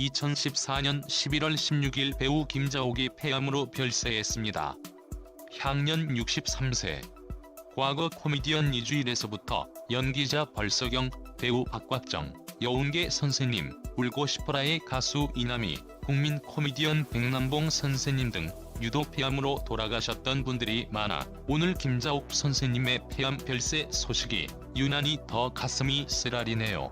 2014년 11월 16일 배우 김자옥이 폐암으로 별세했습니다. 향년 63세. 과거 코미디언 이주일에서부터 연기자 벌서경, 배우 박곽정, 여운계 선생님, 울고 싶어라의 가수 이남희, 국민 코미디언 백남봉 선생님 등 유독 폐암으로 돌아가셨던 분들이 많아 오늘 김자옥 선생님의 폐암 별세 소식이 유난히 더 가슴이 쓰라리네요.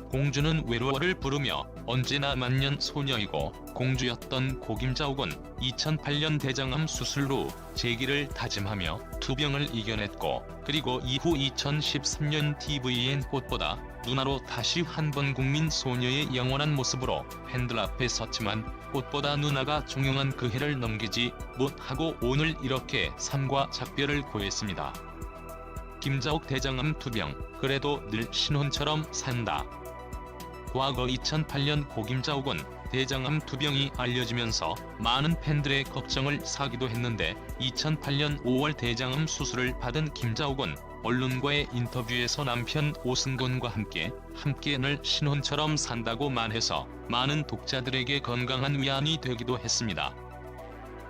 공주는 외로워를 부르며 언제나 만년 소녀이고 공주였던 고 김자옥은 2008년 대장암 수술 후 재기를 다짐하며 투병을 이겨냈고, 그리고 이후 2013년 TVN 꽃보다 누나로 다시 한 번 국민 소녀의 영원한 모습으로 팬들 앞에 섰지만 꽃보다 누나가 종영한 그 해를 넘기지 못하고 오늘 이렇게 삶과 작별을 고했습니다. 김자옥 대장암 투병, 그래도 늘 신혼처럼 산다. 과거 2008년 고 김자옥은 대장암 투병이 알려지면서 많은 팬들의 걱정을 사기도 했는데 2008년 5월 대장암 수술을 받은 김자옥은 언론과의 인터뷰에서 남편 오승근과 함께 늘 신혼처럼 산다고 말해서 많은 독자들에게 건강한 위안이 되기도 했습니다.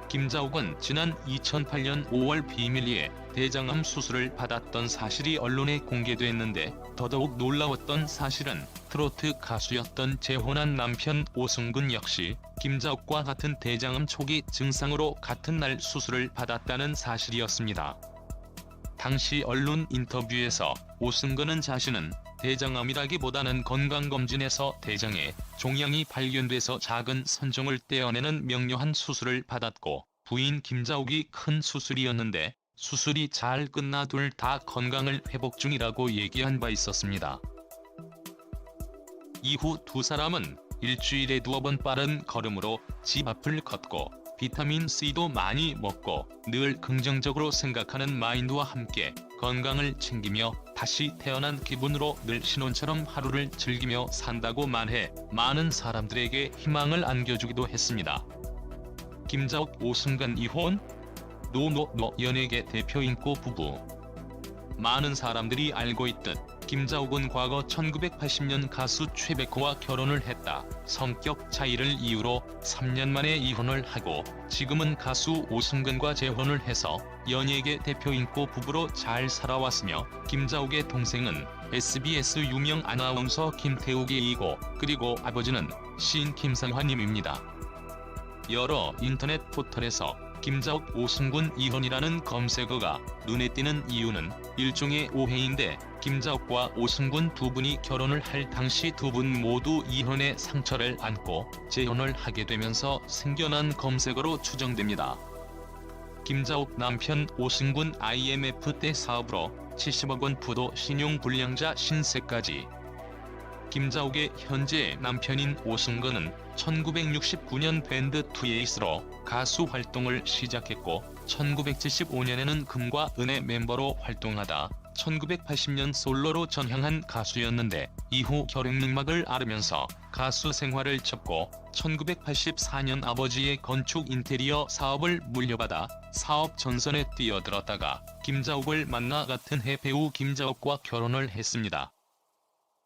김자옥은 지난 2008년 5월 비밀리에 대장암 수술을 받았던 사실이 언론에 공개됐는데, 더더욱 놀라웠던 사실은 트로트 가수였던 재혼한 남편 오승근 역시 김자옥과 같은 대장암 초기 증상으로 같은 날 수술을 받았다는 사실이었습니다. 당시 언론 인터뷰에서 오승근은 자신은 대장암이라기보다는 건강검진에서 대장에 종양이 발견돼서 작은 선종을 떼어내는 명료한 수술을 받았고, 부인 김자옥이 큰 수술이었는데 수술이 잘 끝나 둘 다 건강을 회복 중이라고 얘기한 바 있었습니다. 이후 두 사람은 일주일에 2번 빠른 걸음으로 집 앞을 걷고 비타민C도 많이 먹고 늘 긍정적으로 생각하는 마인드와 함께 건강을 챙기며 다시 태어난 기분으로 늘 신혼처럼 하루를 즐기며 산다고 말해 많은 사람들에게 희망을 안겨주기도 했습니다. 김자옥 오승근 이혼? 노노노 연예계 대표 인고 부부. 많은 사람들이 알고 있듯 김자옥은 과거 1980년 가수 최백호와 결혼을 했다. 성격 차이를 이유로 3년 만에 이혼을 하고 지금은 가수 오승근과 재혼을 해서 연예계 대표 인고 부부로 잘 살아왔으며, 김자옥의 동생은 SBS 유명 아나운서 김태욱의 이고, 그리고 아버지는 시인 김상환님입니다. 여러 인터넷 포털에서 김자옥 오승근 이혼이라는 검색어가 눈에 띄는 이유는 일종의 오해인데, 김자옥과 오승근 두 분이 결혼을 할 당시 두 분 모두 이혼의 상처를 안고 재혼을 하게 되면서 생겨난 검색어로 추정됩니다. 김자옥 남편 오승근 IMF 때 사업으로 70억 원 부도 신용불량자 신세까지. 김자옥의 현재 남편인 오승근은 1969년 밴드 투에이스로 가수 활동을 시작했고 1975년에는 금과 은의 멤버로 활동하다 1980년 솔로로 전향한 가수였는데, 이후 결혼능막을 앓으면서 가수 생활을 접고 1984년 아버지의 건축 인테리어 사업을 물려받아 사업 전선에 뛰어들었다가 김자옥을 만나 같은 해 배우 김자옥과 결혼을 했습니다.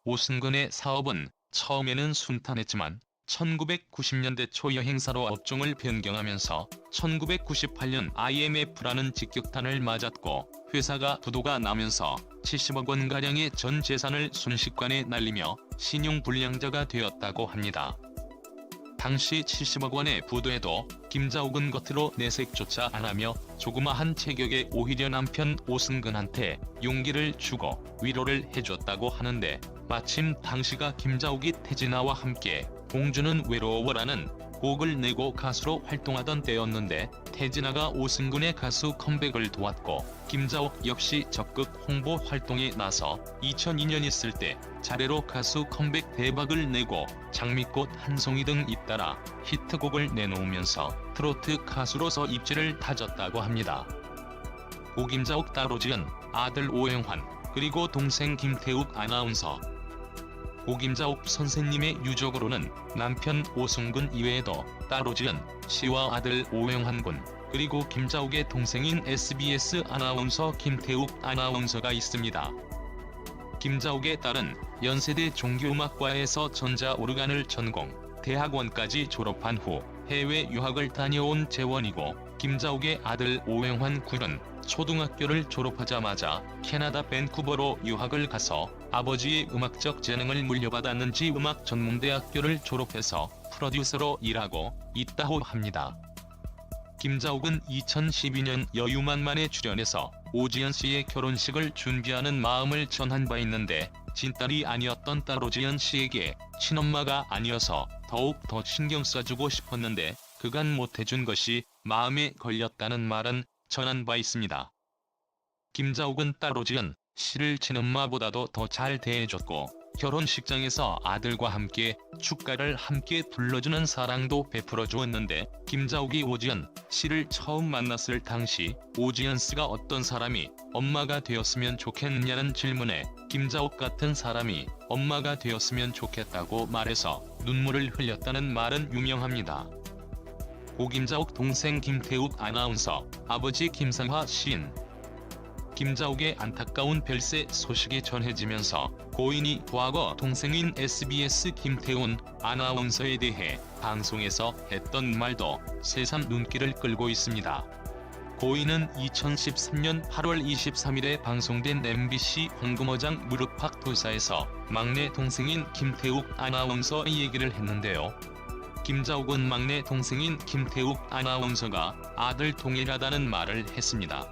오승근의 사업은 처음에는 순탄했지만 1990년대 초 여행사로 업종을 변경하면서 1998년 IMF라는 직격탄을 맞았고 회사가 부도가 나면서 70억 원가량의 전 재산을 순식간에 날리며 신용불량자가 되었다고 합니다. 당시 70억 원의 부도에도 김자옥은 겉으로 내색조차 안하며 조그마한 체격에 오히려 남편 오승근한테 용기를 주고 위로를 해줬다고 하는데, 마침 당시가 김자옥이 태진아와 함께 공주는 외로워라는 곡을 내고 가수로 활동하던 때였는데, 태진아가 오승근의 가수 컴백을 도왔고 김자옥 역시 적극 홍보 활동에 나서 2002년 있을 때 자래로 가수 컴백 대박을 내고 장미꽃 한 송이 등 잇따라 히트곡을 내놓으면서 트로트 가수로서 입지를 다졌다고 합니다. 고 김자옥 따로 지은 아들 오영환, 그리고 동생 김태욱 아나운서. 고 김자옥 선생님의 유족으로는 남편 오승근 이외에도 따로 지은 시와 아들 오영환 군, 그리고 김자옥의 동생인 SBS 아나운서 김태욱 아나운서가 있습니다. 김자옥의 딸은 연세대 종교음악과에서 전자오르간을 전공, 대학원까지 졸업한 후 해외 유학을 다녀온 재원이고, 김자옥의 아들 오행환 군은 초등학교를 졸업하자마자 캐나다 밴쿠버로 유학을 가서 아버지의 음악적 재능을 물려받았는지 음악 전문대학교를 졸업해서 프로듀서로 일하고 있다고 합니다. 김자옥은 2012년 여유만만에 출연해서 오지연 씨의 결혼식을 준비하는 마음을 전한 바 있는데, 친딸이 아니었던 딸 오지연 씨에게 친엄마가 아니어서 더욱 더 신경 써주고 싶었는데 그간 못해준 것이 마음에 걸렸다는 말은 전한 바 있습니다. 김자옥은 딸 오지연 씨를 친엄마보다도 더 잘 대해줬고, 결혼식장에서 아들과 함께 축가를 함께 불러주는 사랑도 베풀어 주었는데, 김자옥이 오지연 씨를 처음 만났을 당시 오지연 씨가 어떤 사람이 엄마가 되었으면 좋겠느냐는 질문에 김자옥 같은 사람이 엄마가 되었으면 좋겠다고 말해서 눈물을 흘렸다는 말은 유명합니다. 고 김자옥 동생 김태욱 아나운서, 아버지 김상화 시인. 김자옥의 안타까운 별세 소식이 전해지면서 고인이 과거 동생인 SBS 김태훈 아나운서에 대해 방송에서 했던 말도 새삼 눈길을 끌고 있습니다. 고인은 2013년 8월 23일에 방송된 MBC 황금어장 무릎팍도사에서 막내 동생인 김태욱 아나운서의 얘기를 했는데요. 김자옥은 막내 동생인 김태욱 아나운서가 아들 동일하다는 말을 했습니다.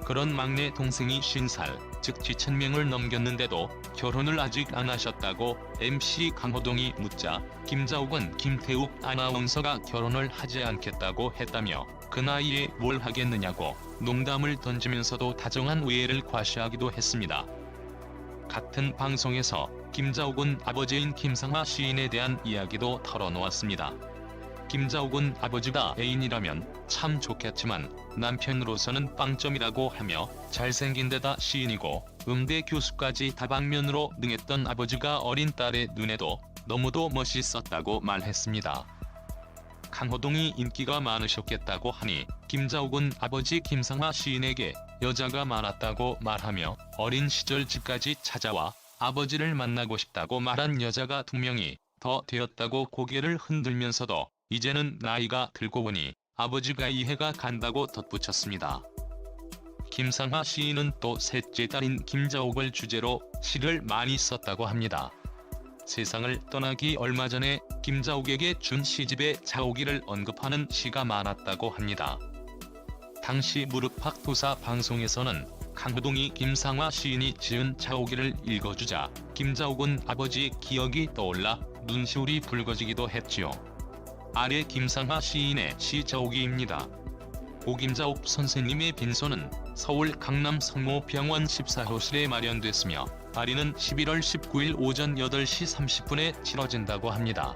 그런 막내 동생이 50살, 즉 7,000명을 넘겼는데도 결혼을 아직 안 하셨다고 MC 강호동이 묻자, 김자옥은 김태욱 아나운서가 결혼을 하지 않겠다고 했다며 그 나이에 뭘 하겠느냐고 농담을 던지면서도 다정한 오해를 과시하기도 했습니다. 같은 방송에서 김자옥은 아버지인 김상화 시인에 대한 이야기도 털어놓았습니다. 김자옥은 아버지가 애인이라면 참 좋겠지만 남편으로서는 빵점이라고 하며, 잘생긴 데다 시인이고 음대 교수까지 다방면으로 능했던 아버지가 어린 딸의 눈에도 너무도 멋있었다고 말했습니다. 강호동이 인기가 많으셨겠다고 하니 김자옥은 아버지 김상화 시인에게 여자가 많았다고 말하며, 어린 시절 집까지 찾아와 아버지를 만나고 싶다고 말한 여자가 2명이 더 되었다고 고개를 흔들면서도 이제는 나이가 들고 보니 아버지가 이해가 간다고 덧붙였습니다. 김상화 시인은 또 셋째 딸인 김자옥을 주제로 시를 많이 썼다고 합니다. 세상을 떠나기 얼마 전에 김자옥에게 준 시집에 자옥이를 언급하는 시가 많았다고 합니다. 당시 무릎팍도사 방송에서는 강호동이 김상화 시인이 지은 자옥이를 읽어주자 김자옥은 아버지 기억이 떠올라 눈시울이 붉어지기도 했지요. 아래 김상화 시인의 시 자옥이입니다. 고 김자옥 선생님의 빈소는 서울 강남 성모병원 14호실에 마련됐으며 발인은 11월 19일 오전 8시 30분에 치러진다고 합니다.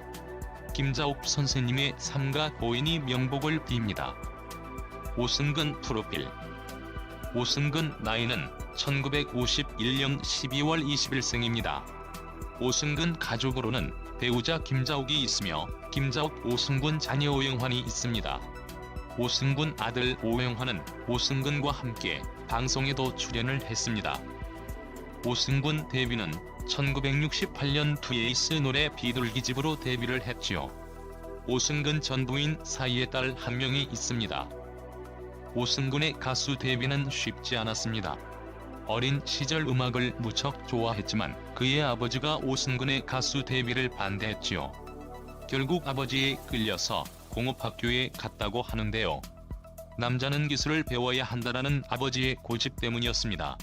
김자옥 선생님의 삼가 고인이 명복을 빕니다. 오승근 프로필. 오승근 나이는 1951년 12월 20일생입니다. 오승근 가족으로는 배우자 김자옥이 있으며 김자옥 오승근 자녀 오행환이 있습니다. 오승근 아들 오행환은 오승근과 함께 방송에도 출연을 했습니다. 오승근 데뷔는 1968년 트웨이스 노래 비둘기집으로 데뷔를 했지요. 오승근 전 부인 사이에 딸 한 명이 있습니다. 오승근의 가수 데뷔는 쉽지 않았습니다. 어린 시절 음악을 무척 좋아했지만 그의 아버지가 오승근의 가수 데뷔를 반대했지요. 결국 아버지에 끌려서 공업학교에 갔다고 하는데요. 남자는 기술을 배워야 한다라는 아버지의 고집 때문이었습니다.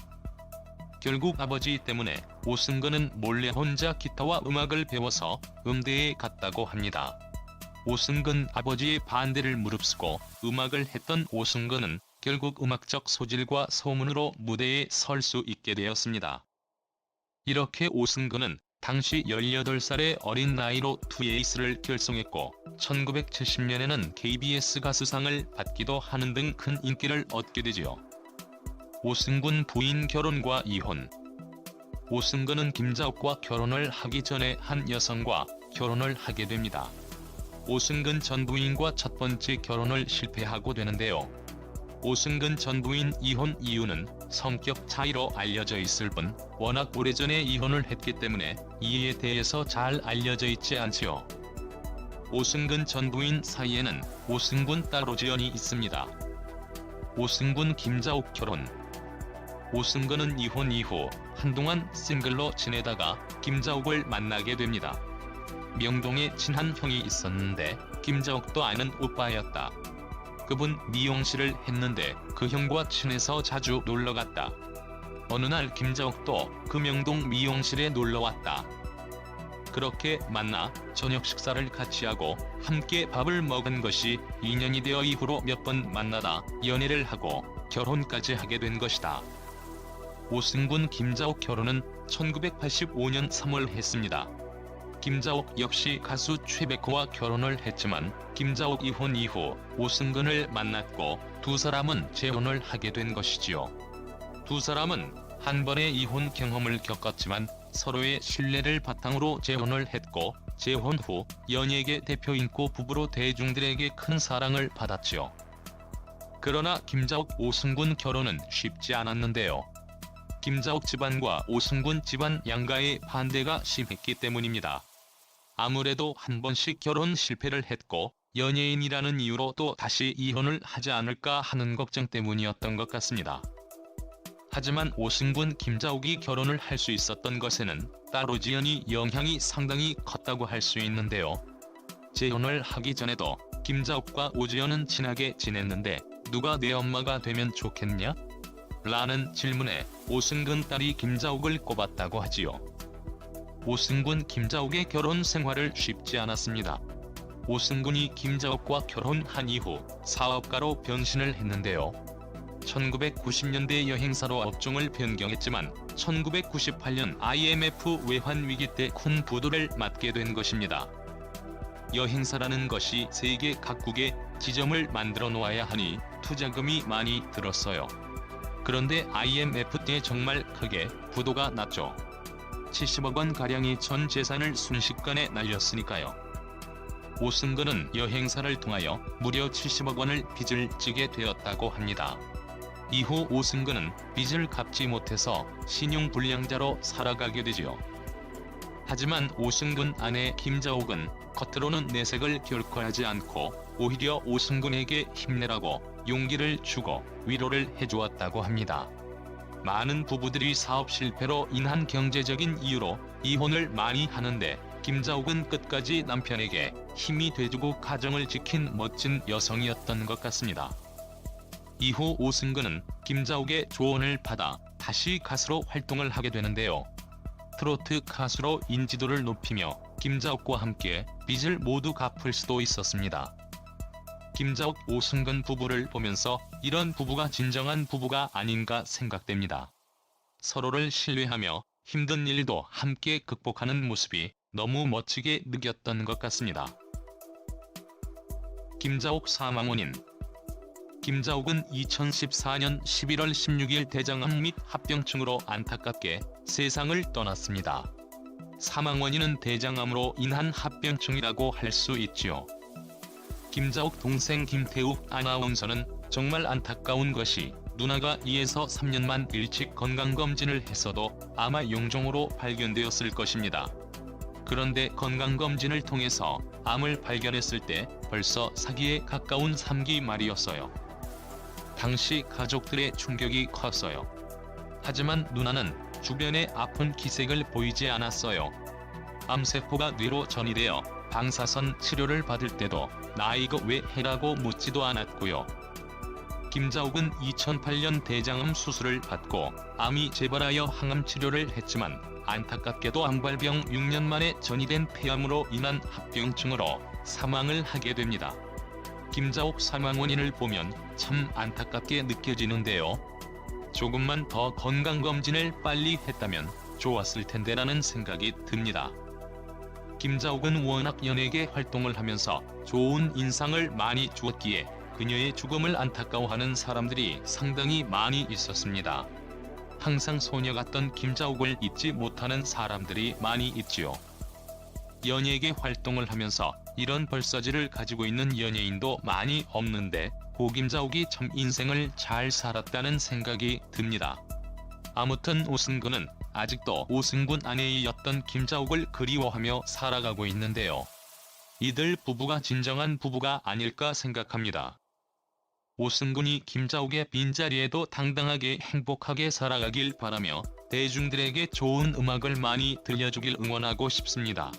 결국 아버지 때문에 오승근은 몰래 혼자 기타와 음악을 배워서 음대에 갔다고 합니다. 오승근 아버지의 반대를 무릅쓰고 음악을 했던 오승근은 결국 음악적 소질과 소문으로 무대에 설 수 있게 되었습니다. 이렇게 오승근은 당시 18살의 어린 나이로 트웨이스를 결성했고 1970년에는 KBS 가수상을 받기도 하는 등 큰 인기를 얻게 되지요. 오승근 부인 결혼과 이혼. 오승근은 김자옥과 결혼을 하기 전에 한 여성과 결혼을 하게 됩니다. 오승근 전 부인과 첫 번째 결혼을 실패하고 되는데요. 오승근 전 부인 이혼 이유는 성격 차이로 알려져 있을 뿐 워낙 오래전에 이혼을 했기 때문에 이에 대해서 잘 알려져 있지 않지요. 오승근 전 부인 사이에는 오승근 딸 오지연이 있습니다. 오승근 김자옥 결혼. 오승근은 이혼 이후 한동안 싱글로 지내다가 김자옥을 만나게 됩니다. 명동에 친한 형이 있었는데 김자옥도 아는 오빠였다. 그분 미용실을 했는데 그 형과 친해서 자주 놀러갔다. 어느 날 김자옥도 그 명동 미용실에 놀러왔다. 그렇게 만나 저녁 식사를 같이 하고 함께 밥을 먹은 것이 인연이 되어 이후로 몇 번 만나다 연애를 하고 결혼까지 하게 된 것이다. 오승근 김자옥 결혼은 1985년 3월 했습니다. 김자옥 역시 가수 최백호와 결혼을 했지만 김자옥 이혼 이후 오승근을 만났고 두 사람은 재혼을 하게 된 것이지요. 두 사람은 한 번의 이혼 경험을 겪었지만 서로의 신뢰를 바탕으로 재혼을 했고 재혼 후 연예계 대표 인고 부부로 대중들에게 큰 사랑을 받았지요. 그러나 김자옥 오승근 결혼은 쉽지 않았는데요. 김자옥 집안과 오승근 집안 양가의 반대가 심했기 때문입니다. 아무래도 한 번씩 결혼 실패를 했고 연예인이라는 이유로 또 다시 이혼을 하지 않을까 하는 걱정 때문이었던 것 같습니다. 하지만 오승근 김자옥이 결혼을 할 수 있었던 것에는 딸 오지연이 영향이 상당히 컸다고 할 수 있는데요. 재혼을 하기 전에도 김자옥과 오지연은 친하게 지냈는데 누가 내 엄마가 되면 좋겠냐? 라는 질문에 오승근 딸이 김자옥을 꼽았다고 하지요. 오승근 김자옥의 결혼 생활을 쉽지 않았습니다. 오승근이 김자옥과 결혼한 이후 사업가로 변신을 했는데요. 1990년대 여행사로 업종을 변경했지만 1998년 IMF 외환위기 때 큰 부도를 맞게 된 것입니다. 여행사라는 것이 세계 각국에 지점을 만들어 놓아야 하니 투자금이 많이 들었어요. 그런데 IMF 때 정말 크게 부도가 났죠. 70억 원 가량의 전 재산을 순식간에 날렸으니까요. 오승근은 여행사를 통하여 무려 70억 원을 빚을 지게 되었다고 합니다. 이후 오승근은 빚을 갚지 못해서 신용불량자로 살아가게 되지요. 하지만 오승근 아내 김자옥은 겉으로는 내색을 결코 하지 않고 오히려 오승근에게 힘내라고 용기를 주고 위로를 해주었다고 합니다. 많은 부부들이 사업 실패로 인한 경제적인 이유로 이혼을 많이 하는데 김자옥은 끝까지 남편에게 힘이 돼주고 가정을 지킨 멋진 여성이었던 것 같습니다. 이후 오승근은 김자옥의 조언을 받아 다시 가수로 활동을 하게 되는데요. 트로트 가수로 인지도를 높이며 김자옥과 함께 빚을 모두 갚을 수도 있었습니다. 김자옥 오승근 부부를 보면서 이런 부부가 진정한 부부가 아닌가 생각됩니다. 서로를 신뢰하며 힘든 일도 함께 극복하는 모습이 너무 멋지게 느꼈던 것 같습니다. 김자옥 사망 원인. 김자옥은 2014년 11월 16일 대장암 및 합병증으로 안타깝게 세상을 떠났습니다. 사망 원인은 대장암으로 인한 합병증이라고 할 수 있지요. 김자옥 동생 김태욱 아나운서는 정말 안타까운 것이 누나가 2에서 3년만 일찍 건강검진을 했어도 아마 용종으로 발견되었을 것입니다. 그런데 건강검진을 통해서 암을 발견했을 때 벌써 사기에 가까운 3기 말이었어요. 당시 가족들의 충격이 컸어요. 하지만 누나는 주변에 아픈 기색을 보이지 않았어요. 암세포가 뇌로 전이되어 방사선 치료를 받을 때도 나 이거 왜 해라고 묻지도 않았고요. 김자옥은 2008년 대장암 수술을 받고 암이 재발하여 항암 치료를 했지만 안타깝게도 암발병 6년 만에 전이된 폐암으로 인한 합병증으로 사망을 하게 됩니다. 김자옥 사망 원인을 보면 참 안타깝게 느껴지는데요. 조금만 더 건강검진을 빨리 했다면 좋았을 텐데라는 생각이 듭니다. 김자옥은 워낙 연예계 활동을 하면서 좋은 인상을 많이 주었기에 그녀의 죽음을 안타까워하는 사람들이 상당히 많이 있었습니다. 항상 소녀 같던 김자옥을 잊지 못하는 사람들이 많이 있지요. 연예계 활동을 하면서 이런 벌써지를 가지고 있는 연예인도 많이 없는데 고김자옥이 참 인생을 잘 살았다는 생각이 듭니다. 아무튼 오승근은 아직도 오승근 아내이었던 김자옥을 그리워하며 살아가고 있는데요. 이들 부부가 진정한 부부가 아닐까 생각합니다. 오승근이 김자욱의 빈자리에도 당당하게 행복하게 살아가길 바라며 대중들에게 좋은 음악을 많이 들려주길 응원하고 싶습니다.